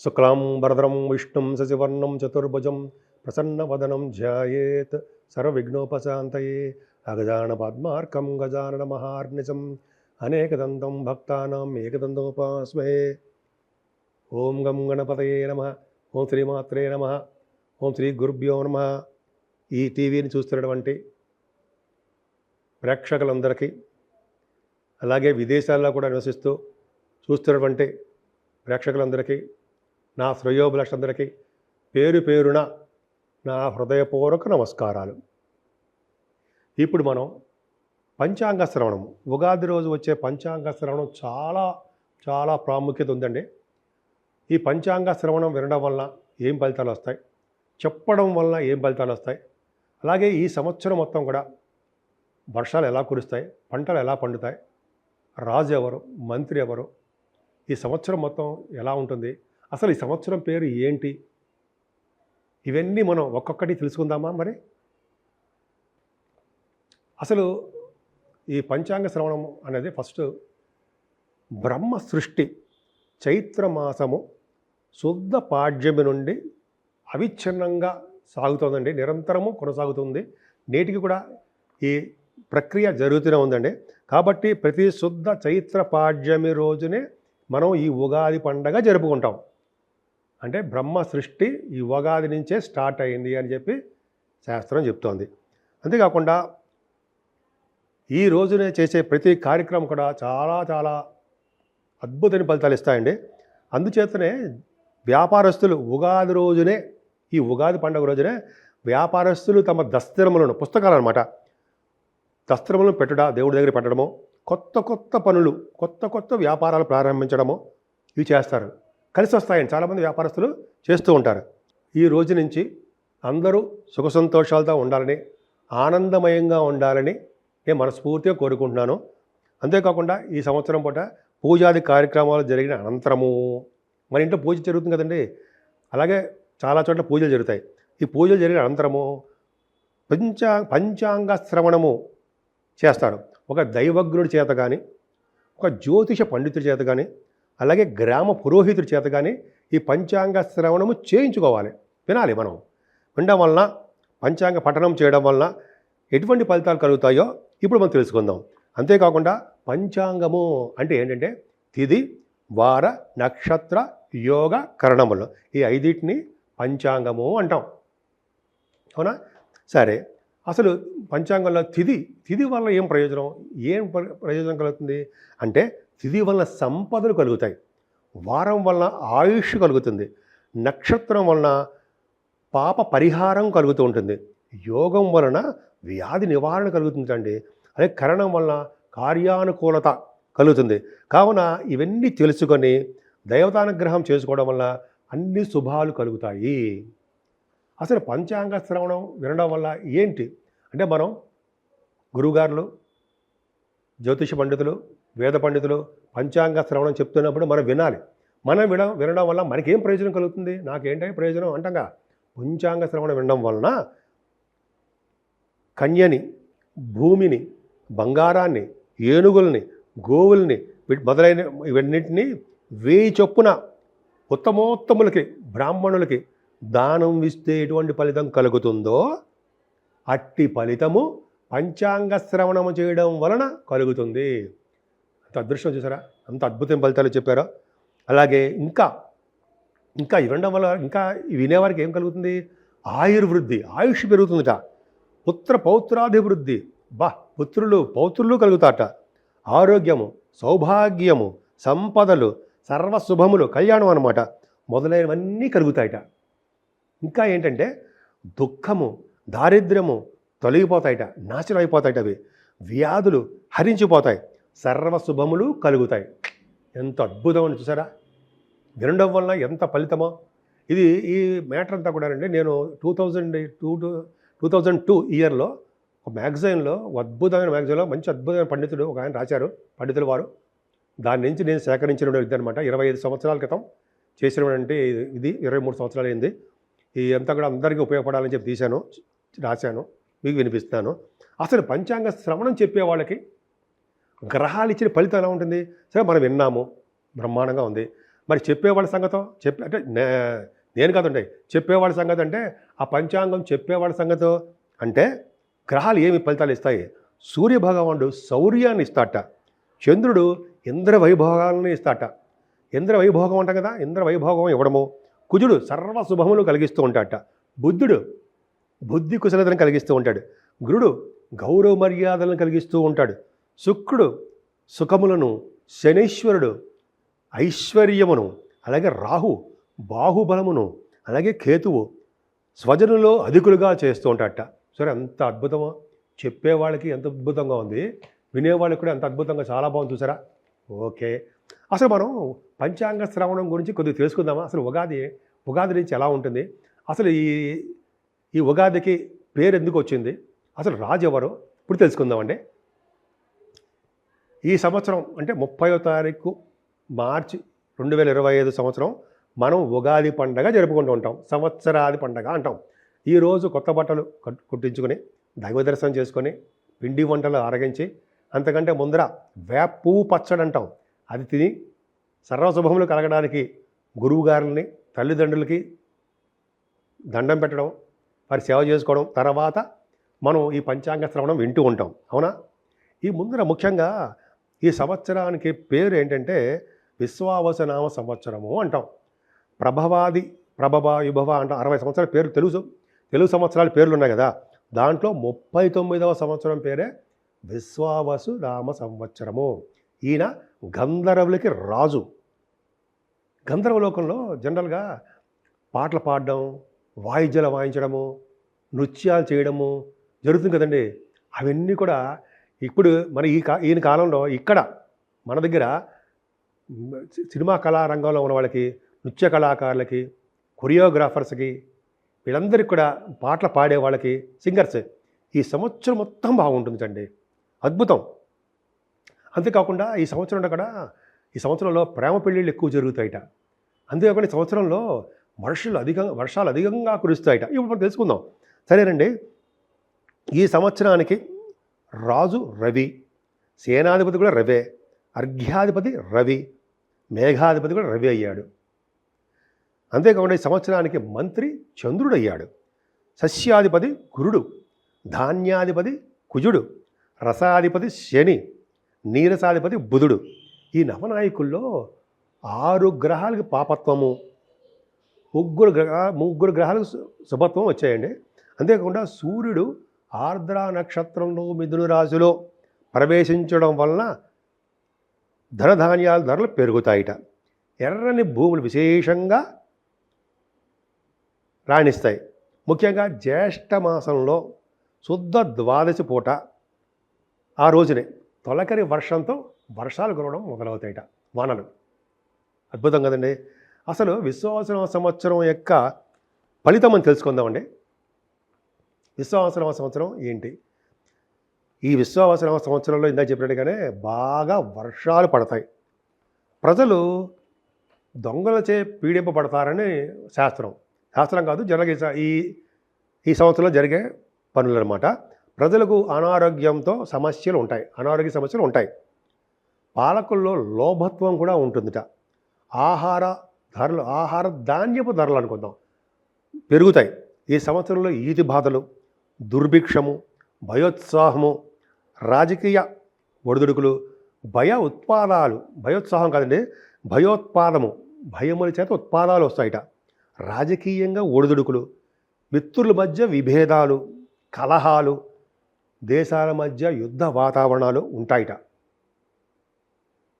శుక్లాంబరధరం విష్ణుం శశివర్ణం చతుర్భుజం ప్రసన్నవదనం ధ్యాయేత్ సర్వవిఘ్నోపశాంతయే అగజాన పద్మార్కం గజానన మహార్నిశం అనేకదంతం భక్తానాం ఏకదంతోపాస్మహే. ఓం గం గణపతయే నమః. ఓం శ్రీమాత్రే నమః. ఓం శ్రీ గురుభ్యో నమః. ఈ టీవీని చూస్తున్నటువంటి ప్రేక్షకులందరికీ, అలాగే విదేశాల్లో కూడా నివసిస్తూ చూస్తున్నటువంటి ప్రేక్షకులందరికీ, నా శ్రేయోభిలాషులందరికీ పేరు పేరున నా హృదయపూర్వక నమస్కారాలు. ఇప్పుడు మనం పంచాంగ శ్రవణం, ఉగాది రోజు వచ్చే పంచాంగ శ్రవణం చాలా చాలా ప్రాముఖ్యత ఉందండి. ఈ పంచాంగ శ్రవణం వినడం వల్ల ఏం ఫలితాలు వస్తాయి, చెప్పడం వల్ల ఏం ఫలితాలు వస్తాయి, అలాగే ఈ సంవత్సరం మొత్తం కూడా వర్షాలు ఎలా కురుస్తాయి, పంటలు ఎలా పండుతాయి, రాజు ఎవరు, మంత్రి ఎవరు, ఈ సంవత్సరం మొత్తం ఎలా ఉంటుంది, అసలు ఈ సంవత్సరం పేరు ఏంటి, ఇవన్నీ మనం ఒక్కొక్కటి తెలుసుకుందామా. మరి అసలు ఈ పంచాంగ శ్రవణం అనేది ఫస్ట్ బ్రహ్మ సృష్టి చైత్రమాసము శుద్ధ పాడ్యమి నుండి అవిచ్ఛిన్నంగా సాగుతుందండి, నిరంతరము కొనసాగుతుంది. నేటికి కూడా ఈ ప్రక్రియ జరుగుతూనే ఉందండి. కాబట్టి ప్రతి శుద్ధ చైత్ర పాడ్యమి రోజునే మనం ఈ ఉగాది పండగ జరుపుకుంటాం. అంటే బ్రహ్మ సృష్టి ఈ ఉగాది నుంచే స్టార్ట్ అయింది అని చెప్పి శాస్త్రం చెప్తోంది. అంతేకాకుండా ఈ రోజునే చేసే ప్రతి కార్యక్రమం కూడా చాలా చాలా అద్భుతమైన ఫలితాలు ఇస్తాయండి. అందుచేతనే వ్యాపారస్తులు ఉగాది రోజునే, ఈ ఉగాది పండుగ రోజునే వ్యాపారస్తులు తమ దస్త్రములను, పుస్తకాలు అనమాట, దస్త్రములను పెట్టుట, దేవుడి దగ్గర పెట్టడము, కొత్త కొత్త పనులు, కొత్త కొత్త వ్యాపారాలు ప్రారంభించడము, ఇవి చేస్తారు. కలిసి వస్తాయని చాలామంది వ్యాపారస్తులు చేస్తూ ఉంటారు. ఈ రోజు నుంచి అందరూ సుఖ సంతోషాలతో ఉండాలని, ఆనందమయంగా ఉండాలని నేను మనస్ఫూర్తిగా కోరుకుంటున్నాను. అంతేకాకుండా ఈ సంవత్సరం పూట పూజాది కార్యక్రమాలు జరిగిన అనంతరము, మన ఇంట్లో పూజ జరుగుతుంది కదండి, అలాగే చాలా చోట్ల పూజలు జరుగుతాయి. ఈ పూజలు జరిగిన అనంతరము పంచాంగ శ్రవణము చేస్తారు. ఒక దైవజ్ఞుడి చేత కానీ, ఒక జ్యోతిష పండితుడి చేత కానీ, అలాగే గ్రామ పురోహితుడి చేత కానీ ఈ పంచాంగ శ్రవణము చేయించుకోవాలి, వినాలి. మనం వినడం వలన, పంచాంగ పఠనం చేయడం వలన ఎటువంటి ఫలితాలు కలుగుతాయో ఇప్పుడు మనం తెలుసుకుందాం. అంతేకాకుండా పంచాంగము అంటే ఏంటంటే తిథి, వార, నక్షత్ర, యోగ, కరణములు, ఈ ఐదింటిని పంచాంగము అంటాం, అవునా? సరే, అసలు పంచాంగంలో తిథి వల్ల ఏం ప్రయోజనం, ప్రయోజనం కలుగుతుంది అంటే తిథి వలన సంపదలు కలుగుతాయి, వారం వలన ఆయుష్ కలుగుతుంది, నక్షత్రం వలన పాప పరిహారం కలుగుతూ ఉంటుంది, యోగం వలన వ్యాధి నివారణ కలుగుతుందండి, అదే కరణం వలన కార్యానుకూలత కలుగుతుంది. కావున ఇవన్నీ తెలుసుకొని దైవతానుగ్రహం చేసుకోవడం వల్ల అన్ని శుభాలు కలుగుతాయి. అసలు పంచాంగ శ్రవణం వినడం వల్ల ఏంటి అంటే, మనం గురువుగారులు, జ్యోతిష పండితులు, వేద పండితులు పంచాంగ శ్రవణం చెప్తున్నప్పుడు మనం వినాలి. మనం వినడం వల్ల మనకేం ప్రయోజనం కలుగుతుంది, నాకేంటే ప్రయోజనం అంటంగా. పంచాంగ శ్రవణం వినడం వలన కన్యని, భూమిని, బంగారాన్ని, ఏనుగుల్ని, గోవుల్ని మొదలైన ఇవన్నింటినీ 1000 చొప్పున ఉత్తమోత్తములకి, బ్రాహ్మణులకి దానం ఇస్తే ఎటువంటి ఫలితం కలుగుతుందో అట్టి ఫలితము పంచాంగ శ్రవణము చేయడం వలన కలుగుతుంది. అంత అదృష్టం చూసారా, అంత అద్భుతమైన ఫలితాలు చెప్పారో. అలాగే ఇంకా వినడం వల్ల ఇంకా వినేవారికి ఏం కలుగుతుంది, ఆయుర్వృద్ధి, ఆయుష్ పెరుగుతుందట, పుత్ర పౌత్రాభివృద్ధి, పుత్రులు పౌత్రులు కలుగుతాట, ఆరోగ్యము, సౌభాగ్యము, సంపదలు, సర్వశుభములు, కళ్యాణం అన్నమాట, మొదలైనవన్నీ కలుగుతాయట. ఇంకా ఏంటంటే దుఃఖము, దారిద్ర్యము తొలగిపోతాయట, నాశనం అయిపోతాయట, అవి వ్యాధులు హరించిపోతాయి, సర్వశుభములు కలుగుతాయి. ఎంత అద్భుతం అని చూసారా, వినడం వల్ల ఎంత ఫలితమో. ఇది ఈ మ్యాటర్ అంతా కూడా అండి, నేను 2002 ఇయర్లో ఒక మ్యాగజైన్లో, అద్భుతమైన మ్యాగజైన్లో మంచి అద్భుతమైన పండితుడు ఒక ఆయన రాశారు, పండితుల వారు. దాని నుంచి నేను సేకరించిన ఇది అనమాట. 25 సంవత్సరాల క్రితం చేసినటువంటి ఇది 23 సంవత్సరాలు అయింది. ఈ అంతా కూడా అందరికీ ఉపయోగపడాలని చెప్పి తీశాను, రాశాను, మీకు వినిపిస్తాను. అసలు పంచాంగ శ్రవణం చెప్పే వాళ్ళకి గ్రహాలు ఇచ్చిన ఫలితం ఎలా ఉంటుంది? సరే, మనం విన్నాము, బ్రహ్మాండంగా ఉంది. మరి చెప్పేవాళ్ళ సంగతో అంటే నేను కాదండి, చెప్పేవాళ్ళ సంగతి అంటే ఆ పంచాంగం చెప్పేవాళ్ళ సంగతో అంటే గ్రహాలు ఏమి ఫలితాలు ఇస్తాయి? సూర్యభగవానుడు శౌర్యాన్ని ఇస్తాట, చంద్రుడు ఇంద్ర వైభోగాలను ఇస్తాట. ఇంద్ర వైభోగం అంటాం కదా, ఇంద్ర వైభోగం ఇవ్వడము. కుజుడు సర్వ శుభములు కలిగిస్తూ ఉంటాడట. బుద్ధుడు బుద్ధి కుశలతను కలిగిస్తూ ఉంటాడు. గురుడు గౌరవ మర్యాదలను కలిగిస్తూ ఉంటాడు. శుక్రుడు సుఖములను, శనీశ్వరుడు ఐశ్వర్యమును, అలాగే రాహు బాహుబలమును, అలాగే కేతువు స్వజనులో అధికులుగా చేస్తూ ఉంటాడట. సరే, ఎంత అద్భుతమో! చెప్పేవాళ్ళకి ఎంత అద్భుతంగా ఉంది, వినేవాళ్ళకి కూడా ఎంత అద్భుతంగా, చాలా బాగుంది చూసారా. ఓకే, అసలు మనం పంచాంగ శ్రవణం గురించి కొద్దిగా తెలుసుకుందామా? అసలు ఉగాది నుంచి ఎలా ఉంటుంది, అసలు ఈ ఉగాదికి పేరు ఎందుకు వచ్చింది, అసలు రాజు ఎవరు, ఇప్పుడు తెలుసుకుందామండి. ఈ సంవత్సరం అంటే 30వ తారీఖు మార్చి 2025 సంవత్సరం మనం ఉగాది పండగ జరుపుకుంటూ ఉంటాం. సంవత్సరాది పండగ అంటాం. ఈరోజు కొత్త బట్టలు కుట్టించుకొని దైవ దర్శనం చేసుకొని పిండి వంటలు ఆరగించి, అంతకంటే ముందర వేప పువ్వు పచ్చడి అంటాం, అది తిని సర్వశుభములు కలగడానికి గురువుగారులని, తల్లిదండ్రులకి దండం పెట్టడం, వారి సేవ చేసుకోవడం, తర్వాత మనం ఈ పంచాంగ శ్రవణం వింటూ ఉంటాం. అవునా? ఈ ముందర ముఖ్యంగా ఈ సంవత్సరానికి పేరు ఏంటంటే విశ్వావసనామ సంవత్సరము అంటాం. ప్రభవ విభవ అంటాం. 60 సంవత్సరాల పేరు తెలుగు సంవత్సరాల పేర్లు ఉన్నాయి కదా, దాంట్లో 39వ సంవత్సరం పేరే విశ్వావసు నామ సంవత్సరము. ఈయన గంధర్వులకి రాజు. గంధర్వలోకంలో జనరల్గా పాటలు పాడడం, వాయిద్యాలు వాయించడము, నృత్యాలు చేయడము జరుగుతుంది కదండి. అవన్నీ కూడా ఇప్పుడు మన ఈయన కాలంలో ఇక్కడ మన దగ్గర సినిమా కళారంగంలో ఉన్న వాళ్ళకి, నృత్య కళాకారులకి, కొరియోగ్రాఫర్స్కి, వీళ్ళందరికీ కూడా పాటలు పాడే వాళ్ళకి, సింగర్స్, ఈ సంవత్సరం మొత్తం బాగుంటుందండి. అద్భుతం. అంతేకాకుండా ఈ సంవత్సరంలో ప్రేమ పెళ్ళిళ్ళు ఎక్కువ జరుగుతాయిట. అంతేకాకుండా ఈ సంవత్సరంలో వర్షాలు అధికంగా కురుస్తాయిట. ఇప్పుడు మనం తెలుసుకుందాం. సరేనండి, ఈ సంవత్సరానికి రాజు రవి, సేనాధిపతి కూడా రవే, అర్ఘ్యాధిపతి రవి, మేఘాధిపతి కూడా రవి అయ్యాడు. అంతేకాకుండా ఈ సంవత్సరానికి మంత్రి చంద్రుడు అయ్యాడు. సస్యాధిపతి గురుడు, ధాన్యాధిపతి కుజుడు, రసాధిపతి శని, నీరసాధిపతి బుధుడు. ఈ నవనాయకుల్లో 6 గ్రహాలకి పాపత్వము, ముగ్గురు గ్రహాలకు శుభత్వం వచ్చాయండి. అంతేకాకుండా సూర్యుడు ఆర్ద్ర నక్షత్రంలో మిథున రాశిలో ప్రవేశించడం వలన ధనధాన్యాల ధరలు పెరుగుతాయిట. ఎర్రని భూములు విశేషంగా రాణిస్తాయి. ముఖ్యంగా జ్యేష్ఠ మాసంలో శుద్ధ ద్వాదశి పూట ఆ రోజునే తొలకరి వర్షంతో వర్షాలు కురవడం మొదలవుతాయిట, వానలు. అద్భుతం కదండి. అసలు విశ్వావసనామ సంవత్సరం యొక్క ఫలితం అని తెలుసుకుందామండి. విశ్వావసనామ సంవత్సరం ఏంటి? ఈ విశ్వావసనామ సంవత్సరంలో ఇందాక చెప్పినట్టుగానే బాగా వర్షాలు పడతాయి. ప్రజలు దొంగలచే పీడింపబడతారని శాస్త్రం కాదు, జనరల్గా ఈ సంవత్సరంలో జరిగే పనులు అనమాట. ప్రజలకు ఆరోగ్య సమస్యలు ఉంటాయి. పాలకుల్లో లోభత్వం కూడా ఉంటుందిట. ఆహార ధాన్యపు ధరలు అనుకుందాం పెరుగుతాయి. ఈ సంవత్సరంలో ఈతి బాధలు, దుర్భిక్షము, భయోత్సాహము, రాజకీయ ఒడిదుడుకులు, భయోత్సాహం కాదండి, భయోత్పాదము, భయముల చేత ఉత్పాదాలు వస్తాయిట. రాజకీయంగా ఒడిదుడుకులు, మిత్రుల మధ్య విభేదాలు, కలహాలు, దేశాల మధ్య యుద్ధ వాతావరణాలు ఉంటాయిట.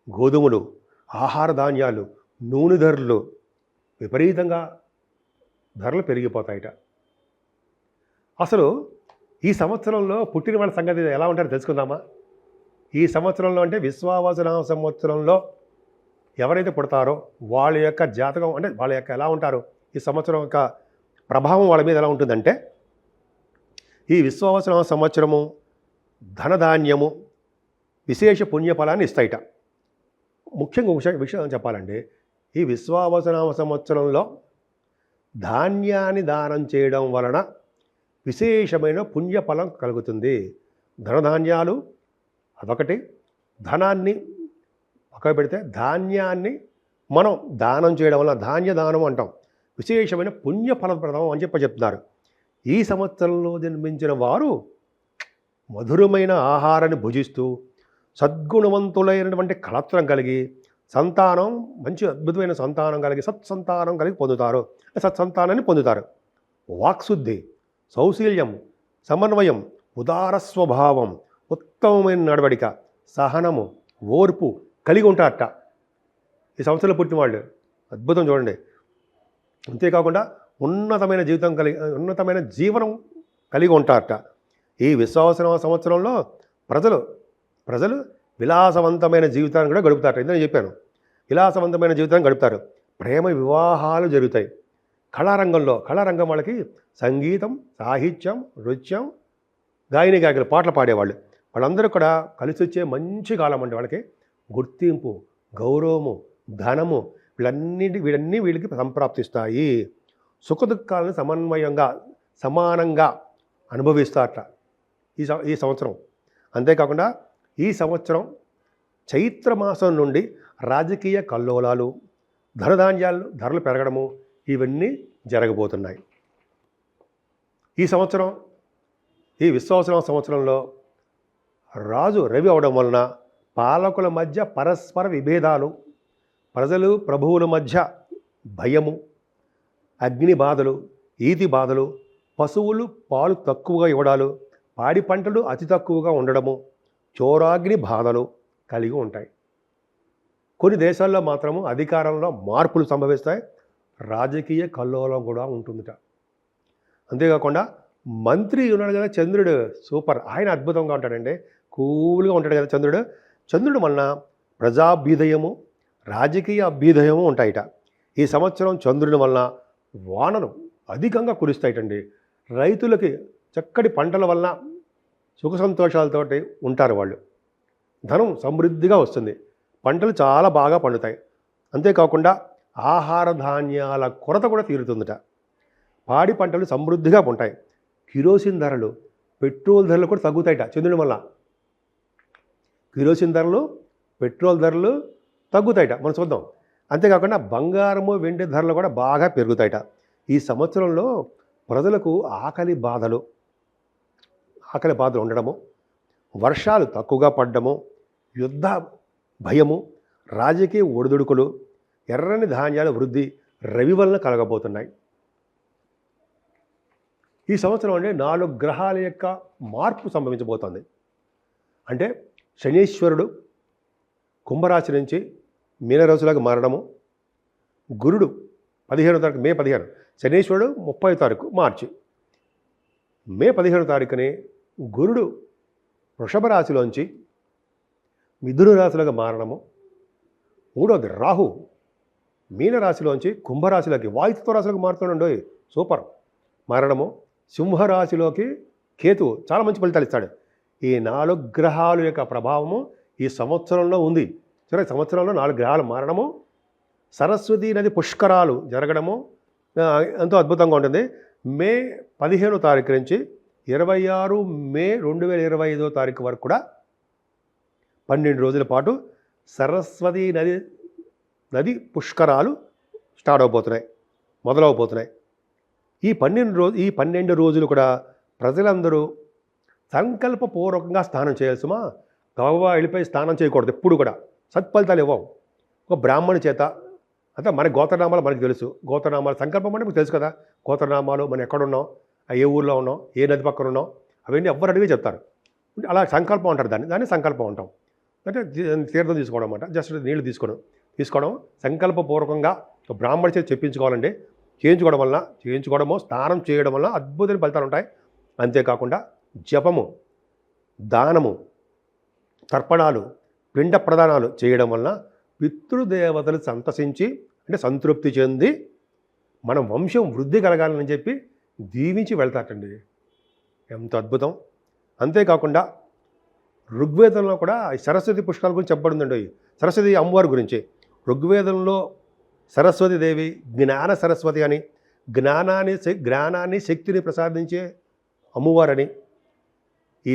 గోధుమలు, ఆహార ధాన్యాలు, నూనె ధరలు విపరీతంగా ధరలు పెరిగిపోతాయిట. అసలు ఈ సంవత్సరంలో పుట్టిన వాళ్ళ సంగతి ఎలా ఉంటారో తెలుసుకుందామా? ఈ సంవత్సరంలో అంటే విశ్వావసనామ సంవత్సరంలో ఎవరైతే పుడతారో వాళ్ళ యొక్క జాతకం అంటే వాళ్ళ యొక్క ఎలా ఉంటారో, ఈ సంవత్సరం యొక్క ప్రభావం వాళ్ళ మీద ఎలా ఉంటుందంటే, ఈ విశ్వావసనామ సంవత్సరము ధనధాన్యము విశేష పుణ్యఫలాన్ని ఇస్తాయిట. ముఖ్యంగా విషయం చెప్పాలండి, ఈ విశ్వావసనామ సంవత్సరంలో ధాన్యాన్ని దానం చేయడం వలన విశేషమైన పుణ్యఫలం కలుగుతుంది. ధనధాన్యాలు అదొకటి, ధనాన్ని పక్కన పెడితే ధాన్యాన్ని మనం దానం చేయడం వల్ల ధాన్య దానం అంటాం, విశేషమైన పుణ్య ఫలప్రదం అని చెప్తున్నారు. ఈ సంవత్సరంలో జన్మించిన వారు మధురమైన ఆహారాన్ని భుజిస్తూ సద్గుణవంతులైనటువంటి కళత్రం కలిగి సంతానం మంచి అద్భుతమైన సంతానం కలిగి సత్సంతానం కలిగి పొందుతారు, సత్సంతానాన్ని పొందుతారు. వాక్శుద్ధి, సౌశీల్యం, సమన్వయం, ఉదార స్వభావం, ఉత్తమమైన నడవడిక, సహనము, ఓర్పు కలిగి ఉంటారట ఈ సంవత్సరంలో పుట్టిన వాళ్ళు. అద్భుతం చూడండి. అంతేకాకుండా ఉన్నతమైన జీవనం కలిగి ఉంటారట. ఈ విశ్వావసన సంవత్సరంలో ప్రజలు విలాసవంతమైన జీవితాన్ని కూడా గడుపుతారట. ఇందులో చెప్పాను, విలాసవంతమైన జీవితాన్ని గడుపుతారు. ప్రేమ వివాహాలు జరుగుతాయి. కళారంగం వాళ్ళకి సంగీతం, సాహిత్యం, నృత్యం, గాయకులు, పాటలు పాడేవాళ్ళు, వాళ్ళందరూ కూడా కలిసి వచ్చే మంచి కాలం అండి. వాళ్ళకి గుర్తింపు, గౌరవము, ధనము వీళ్ళకి సంప్రాప్తిస్తాయి. సుఖదుఖాలను సమానంగా అనుభవిస్తారట ఈ సంవత్సరం. అంతేకాకుండా ఈ సంవత్సరం చైత్రమాసం నుండి రాజకీయ కల్లోలాలు, ధరలు పెరగడము ఇవన్నీ జరగబోతున్నాయి. ఈ విశ్వావసన సంవత్సరంలో రాజు రవి అవడం వలన పాలకుల మధ్య పరస్పర విభేదాలు, ప్రజలు ప్రభువుల మధ్య భయము, అగ్ని బాధలు, ఈతి బాధలు, పశువులు పాలు తక్కువగా ఇవ్వడాలు, పాడి పంటలు అతి తక్కువగా ఉండడము, చోరాగ్ని బాధలు కలిగి ఉంటాయి. కొన్ని దేశాల్లో మాత్రము అధికారంలో మార్పులు సంభవిస్తాయి, రాజకీయ కల్లోలం కూడా ఉంటుందిట. అంతేకాకుండా మంత్రి ఉన్నాడు కదా చంద్రుడు, సూపర్, ఆయన అద్భుతంగా ఉంటాడండి, కూల్గా ఉంటాడు కదా చంద్రుడు వలన ప్రజాభ్యుదయము, రాజకీయ అభ్యుదయము ఉంటాయిట. ఈ సంవత్సరం చంద్రుని వలన వానలు అధికంగా కురుస్తాయిటండి. రైతులకి చక్కటి పంటల వలన సుఖ సంతోషాలతోటి ఉంటారు వాళ్ళు. ధనం సమృద్ధిగా వస్తుంది, పంటలు చాలా బాగా పండుతాయి. అంతేకాకుండా ఆహార ధాన్యాల కొరత కూడా తీరుతుందట. పాడి పంటలు సమృద్ధిగా ఉంటాయి. కిరోసిన్ ధరలు, పెట్రోల్ ధరలు కూడా తగ్గుతాయిట చంద్రుని వల్ల. కిరోసిన్ ధరలు, పెట్రోల్ ధరలు తగ్గుతాయిట, మనం చూద్దాం. అంతేకాకుండా బంగారము, వెండి ధరలు కూడా బాగా పెరుగుతాయిట. ఈ సంవత్సరంలో ప్రజలకు ఆకలి బాధలు ఉండడము, వర్షాలు తక్కువగా పడ్డము, యుద్ధ భయము, రాజకీయ ఒడిదుడుకులు, ఎర్రని ధాన్యాల వృద్ధి రవి వలన కలగబోతున్నాయి. ఈ సంవత్సరం అంటే 4 గ్రహాల యొక్క మార్పు సంభవించబోతోంది. అంటే శనీశ్వరుడు కుంభరాశి నుంచి మీనరాశిలోకి మారడము, గురుడు 15వ తారీఖు మే 15, శనీశ్వరుడు 30వ తారీఖు మార్చి, మే 15వ తారీఖుని గురుడు వృషభ రాశిలోంచి మిథున రాశిలోకి మారడము, 3వది రాహు మీనరాశిలోంచి కుంభరాశిలోకి వాయుతత్వ రాశిలోకి మారుతుండో, సూపర్, మారడము, సింహరాశిలోకి కేతువు చాలా మంచి ఫలితాలు ఇస్తాడు. ఈ 4 గ్రహాల యొక్క ప్రభావము ఈ సంవత్సరంలో ఉంది. సరే, సంవత్సరంలో 4 గ్రహాలు మారడము, సరస్వతీ నది పుష్కరాలు జరగడము ఎంతో అద్భుతంగా ఉంటుంది. మే 15వ తారీఖు నుంచి 26 మే 2025వ తారీఖు వరకు కూడా 12 రోజుల పాటు సరస్వతీ నది పుష్కరాలు మొదలవబోతున్నాయి. ఈ 12 రోజులు కూడా ప్రజలందరూ సంకల్పపూర్వకంగా స్నానం చేయాల్సిమా, గవగా వెళ్ళిపోయి స్నానం చేయకూడదు. ఎప్పుడు కూడా సత్ఫలితాలు ఇవ్వవు. ఒక బ్రాహ్మణి చేత, అంటే మన గోత్రనామాలు మనకు తెలుసు. గోత్రనామాలు సంకల్పం అంటే మీకు తెలుసు కదా, గోత్రనామాలు మనం ఎక్కడున్నాం, ఏ ఊళ్ళో ఉన్నాం, ఏ నది పక్కన ఉన్నాం, అవన్నీ ఎవ్వరు అడిగి చెప్తారు. అలా సంకల్పం అంటారు, దాన్ని సంకల్పం అంటాం. అంటే తీర్థం తీసుకోవడం అన్నమాట. జస్ట్ నీళ్లు తీసుకోవడం సంకల్పపూర్వకంగా బ్రాహ్మణ చేతి చెప్పించుకోవాలండి. చేయించుకోవడమో స్నానం చేయడం వల్ల అద్భుతమైన ఫలితాలు ఉంటాయి. అంతేకాకుండా జపము, దానము, తర్పణాలు, పిండ ప్రదానాలు చేయడం వలన పితృదేవతలు సంతృప్తి చెంది మన వంశం వృద్ధి కలగాలని చెప్పి దీవించి వెళ్తారటండి. ఎంత అద్భుతం. అంతేకాకుండా ఋగ్వేదంలో కూడా సరస్వతి పుష్కరాల గురించి చెప్పబడిందండి. సరస్వతి అమ్మవారి గురించి ఋగ్వేదంలో సరస్వతీదేవి జ్ఞాన సరస్వతి అని, జ్ఞానాన్ని శక్తిని ప్రసాదించే అమ్మవారని ఈ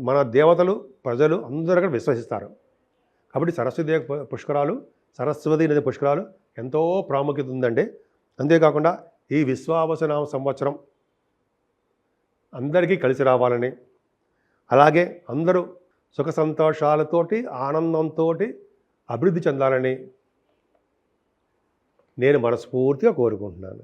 మన దేవతలు ప్రజలు అందరూ కూడా విశ్వసిస్తారు. కాబట్టి సరస్వతి పుష్కరాలు సరస్వతి నది పుష్కరాలు ఎంతో ప్రాముఖ్యత ఉందండి. అంతేకాకుండా ఈ విశ్వావసునామ సంవత్సరం అందరికీ కలిసి రావాలని, అలాగే అందరూ సుఖ సంతోషాలతోటి ఆనందంతో అభివృద్ధి చెందాలని నేను మనస్ఫూర్తిగా కోరుకుంటున్నాను.